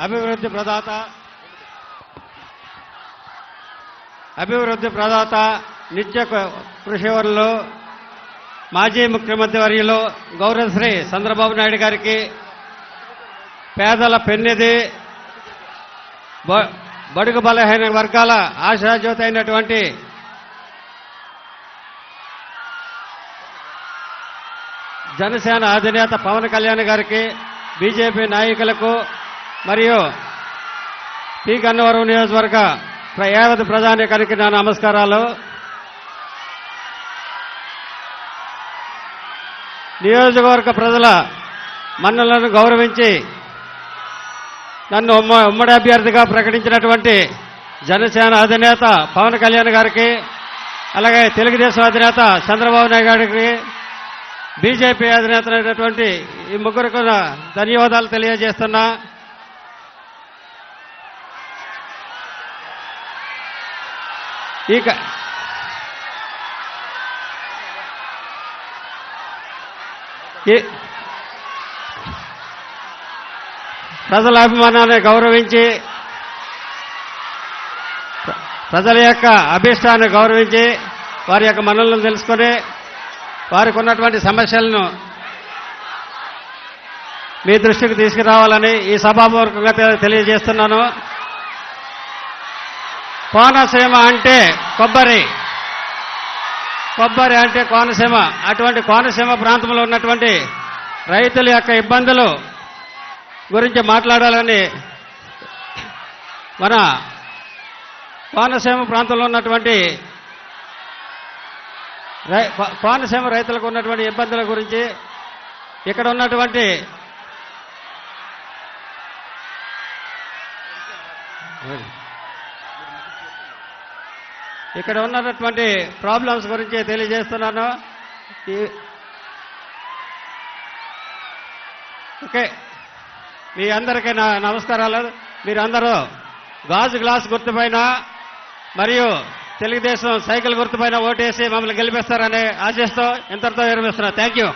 అభివృద్ధి ప్రదాత నిత్య కృషివరులు మాజీ ముఖ్యమంత్రి వర్యులు గౌరవశ్రీ చంద్రబాబు నాయుడు గారికి, పేదల పెన్నిధి, బడుగు బలహీన వర్గాల ఆశాజ్యోతి అయినటువంటి జనసేన అధినేత పవన్ కళ్యాణ్ గారికి, బీజేపీ నాయకులకు మరియు పి గన్నవరం నియోజకవర్గ యావత్ ప్రజానీకానికి నా నమస్కారాలు. నియోజకవర్గ ప్రజల మన్నలను గౌరవించి నన్ను ఉమ్మడి అభ్యర్థిగా ప్రకటించినటువంటి జనసేన అధినేత పవన్ కళ్యాణ్ గారికి, అలాగే తెలుగుదేశం అధినేత చంద్రబాబు నాయుడు గారికి, బీజేపీ అధినేత అయినటువంటి ఈ ముగ్గురికి ధన్యవాదాలు తెలియజేస్తున్నా. ప్రజల అభిమానాన్ని గౌరవించి, ప్రజల యొక్క అభిష్టాన్ని గౌరవించి, వారి యొక్క మనలను తెలుసుకొని వారికి ఉన్నటువంటి సమస్యలను మీ దృష్టికి తీసుకురావాలని ఈ సభాపూర్వకంగా తెలియజేస్తున్నాను. కోనసీమ అంటే కొబ్బరి అంటే కోనసీమ. అటువంటి కోనసీమ ప్రాంతంలో ఉన్నటువంటి రైతుల యొక్క ఇబ్బందులు గురించి మాట్లాడాలని మన కోనసీమ ప్రాంతంలో ఉన్నటువంటి కోనసీమ రైతులకు ఉన్నటువంటి ఇబ్బందుల గురించి, ఇక్కడ ఉన్నటువంటి ప్రాబ్లమ్స్ గురించి తెలియజేస్తున్నాను. ఓకే, మీ అందరికీ నా నమస్కారాలు. మీరందరూ గాజు గ్లాస్ గుర్తుపైన మరియు తెలుగుదేశం సైకిల్ గుర్తుపైన ఓటేసి మమ్మల్ని గెలిపిస్తారని ఆశిస్తూ ఇంతటితో విరమిస్తున్నా. Thank you.